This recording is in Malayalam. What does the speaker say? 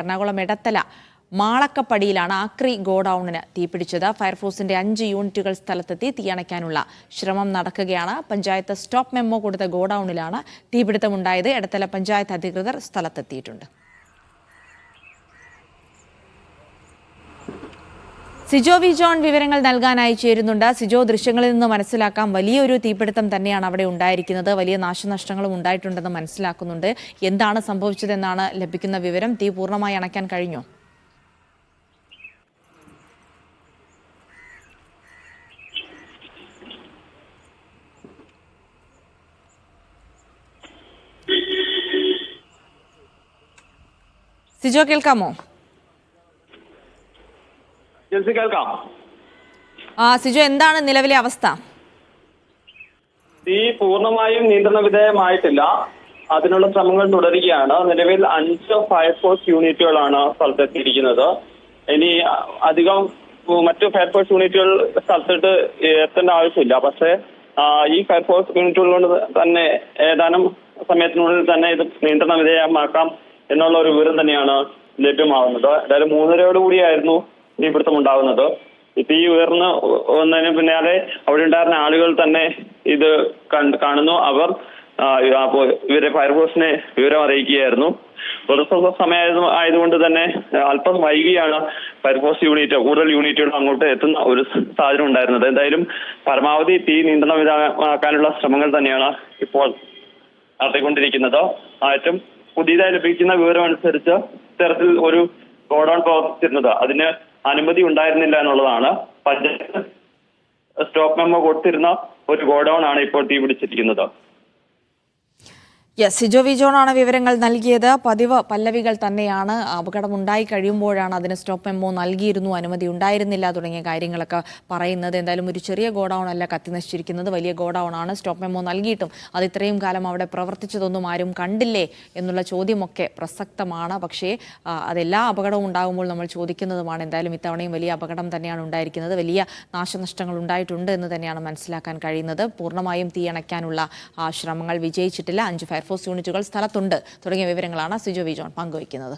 എറണാകുളം എടത്തല മാളക്കപ്പടിയിലാണ് ആക്രി ഗോഡൌണിന് തീപിടിച്ചത്. ഫയർഫോഴ്സിന്റെ 5 യൂണിറ്റുകൾ സ്ഥലത്തെത്തി തീയണയ്ക്കാനുള്ള ശ്രമം നടക്കുകയാണ്. പഞ്ചായത്ത് സ്റ്റോപ്പ് മെമ്മോ കൊടുത്ത ഗോഡൌണിലാണ് തീപിടുത്തമുണ്ടായത്. എടത്തല പഞ്ചായത്ത് അധികൃതർ സ്ഥലത്തെത്തിയിട്ടുണ്ട്. സിജോ വി ജോൺ വിവരങ്ങൾ നൽകാനായി ചേരുന്നുണ്ട്. സിജോ, ദൃശ്യങ്ങളിൽ നിന്ന് മനസ്സിലാക്കാം വലിയൊരു തീപിടുത്തം തന്നെയാണ് അവിടെ ഉണ്ടായിരിക്കുന്നത്. വലിയ നാശനഷ്ടങ്ങളും ഉണ്ടായിട്ടുണ്ടെന്ന് മനസ്സിലാക്കുന്നുണ്ട്. എന്താണ് സംഭവിച്ചതെന്നാണ് ലഭിക്കുന്ന വിവരം? തീ പൂർണ്ണമായി അണയ്ക്കാൻ കഴിഞ്ഞോ? സിജോ, കേൾക്കാമോ? സിജോ, എന്താണ് നിലവിലെ അവസ്ഥ? തീ പൂർണ്ണമായും നിയന്ത്രണ വിധേയമായിട്ടില്ല. അതിനുള്ള ശ്രമങ്ങൾ തുടരുകയാണ്. നിലവിൽ 5 ഫയർഫോഴ്സ് യൂണിറ്റുകളാണ് സ്ഥലത്തെത്തിയിരിക്കുന്നത്. ഇനി അധികം മറ്റു ഫയർഫോഴ്സ് യൂണിറ്റുകൾ സ്ഥലത്തോട്ട് എത്തേണ്ട ആവശ്യമില്ല. പക്ഷേ ഈ ഫയർഫോഴ്സ് യൂണിറ്റുകൾ കൊണ്ട് തന്നെ ഏതാനും സമയത്തിനുള്ളിൽ തന്നെ ഇത് നിയന്ത്രണ വിധേയമാക്കാം എന്നുള്ള ഒരു വിവരം തന്നെയാണ് ലഭ്യമാവുന്നത്. എന്തായാലും 3:30 തീപിടുത്തം ഉണ്ടാകുന്നത്. തീ ഉയർന്ന് വന്നതിന് പിന്നാലെ അവിടെ ഉണ്ടായിരുന്ന ആളുകൾ തന്നെ ഇത് കാണുന്നു. അവർ ഇവരെ ഫയർഫോഴ്സിനെ വിവരം അറിയിക്കുകയായിരുന്നു. പുറത്തുള്ള സമയം ആയതുകൊണ്ട് തന്നെ അല്പം വൈകിയാണ് ഫയർഫോഴ്സ് കൂടുതൽ യൂണിറ്റുകൾ അങ്ങോട്ട് എത്തുന്ന ഒരു സാഹചര്യം ഉണ്ടായിരുന്നത്. എന്തായാലും പരമാവധി തീ നിയന്ത്രണ വിധേയമാക്കാനുള്ള ശ്രമങ്ങൾ തന്നെയാണ് ഇപ്പോൾ നടത്തിക്കൊണ്ടിരിക്കുന്നത്. ഏറ്റവും പുതിയതായി ലഭിക്കുന്ന വിവരം അനുസരിച്ച് ഇത്തരത്തിൽ ഒരു ഗോഡൌൺ പ്രവർത്തിച്ചിരുന്നത് അതിന് അനുമതി ഉണ്ടായിരുന്നില്ല എന്നുള്ളതാണ്. പഞ്ചായത്ത് സ്റ്റോപ്പ് മെമ്മോ കൊടുത്തിരുന്ന ഒരു ഗോഡൌൺ ആണ് ഇപ്പോൾ തീ പിടിച്ചിരിക്കുന്നത്. സിജോ വി ജോണാണ് വിവരങ്ങൾ നൽകിയത്. പതിവ് പല്ലവികൾ തന്നെയാണ്. അപകടമുണ്ടായി കഴിയുമ്പോഴാണ് അതിന് സ്റ്റോപ്പ് മെമ്മോ നൽകിയിരുന്നു, അനുമതി ഉണ്ടായിരുന്നില്ല തുടങ്ങിയ കാര്യങ്ങളൊക്കെ പറയുന്നത്. എന്തായാലും ഒരു ചെറിയ ഗോഡൌൺ അല്ല കത്തി നശിച്ചിരിക്കുന്നത്, വലിയ ഗോഡൌൺ ആണ്. സ്റ്റോപ്പ് മെമ്മോ നൽകിയിട്ടും അത് ഇത്രയും കാലം അവിടെ പ്രവർത്തിച്ചതൊന്നും ആരും കണ്ടില്ലേ എന്നുള്ള ചോദ്യമൊക്കെ പ്രസക്തമാണ്. പക്ഷേ അതെല്ലാ അപകടവും ഉണ്ടാകുമ്പോൾ നമ്മൾ ചോദിക്കുന്നതുമാണ്. എന്തായാലും ഇത്തവണയും വലിയ അപകടം തന്നെയാണ് ഉണ്ടായിരിക്കുന്നത്. വലിയ നാശനഷ്ടങ്ങൾ ഉണ്ടായിട്ടുണ്ട് എന്ന് തന്നെയാണ് മനസ്സിലാക്കാൻ കഴിയുന്നത്. പൂർണ്ണമായും തീയണയ്ക്കാനുള്ള ശ്രമങ്ങൾ വിജയിച്ചിട്ടില്ല. 5 ഫയർഫോഴ്സ് യൂണിറ്റുകൾ സ്ഥലത്തുണ്ട് തുടങ്ങിയ വിവരങ്ങളാണ് സിജോ വി ജോൺ പങ്കുവയ്ക്കുന്നത്.